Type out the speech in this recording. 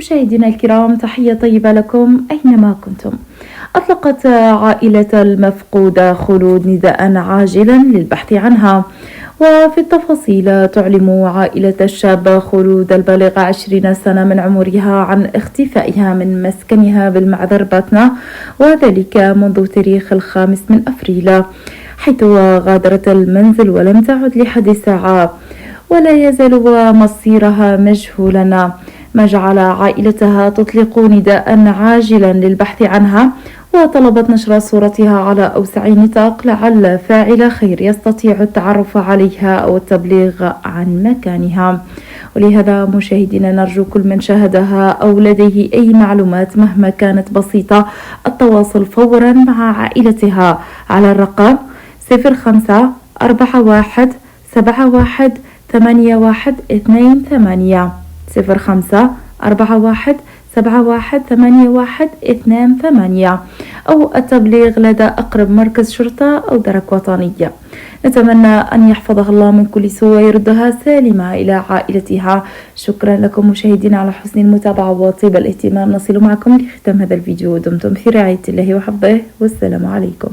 مشاهدينا الكرام، تحية طيبة لكم أينما كنتم. أطلقت عائلة المفقودة خلود نداء عاجلا للبحث عنها. وفي التفاصيل تعلم عائلة الشابة خلود البالغة 20 سنة من عمرها عن اختفائها من مسكنها بالمعذر باتنا، وذلك منذ تاريخ 5 أفريل، حيث غادرت المنزل ولم تعد لحد ساعة، ولا يزال مصيرها مجهولا، ما جعل عائلتها تطلق نداء عاجلا للبحث عنها، وطلبت نشر صورتها على أوسع نطاق لعل فاعل خير يستطيع التعرف عليها أو التبليغ عن مكانها. ولهذا مشاهدينا نرجو كل من شاهدها أو لديه أي معلومات مهما كانت بسيطة التواصل فورا مع عائلتها على الرقم 0541718128 0541718128 أو التبليغ لدى أقرب مركز شرطة أو درك وطنية. نتمنى أن يحفظها الله من كل سوء ويردها سالمة إلى عائلتها. شكرا لكم مشاهدين على حسن المتابعة وطيب الاهتمام. نصل معكم لختام هذا الفيديو. دمتم في رعاية الله وحفظه، والسلام عليكم.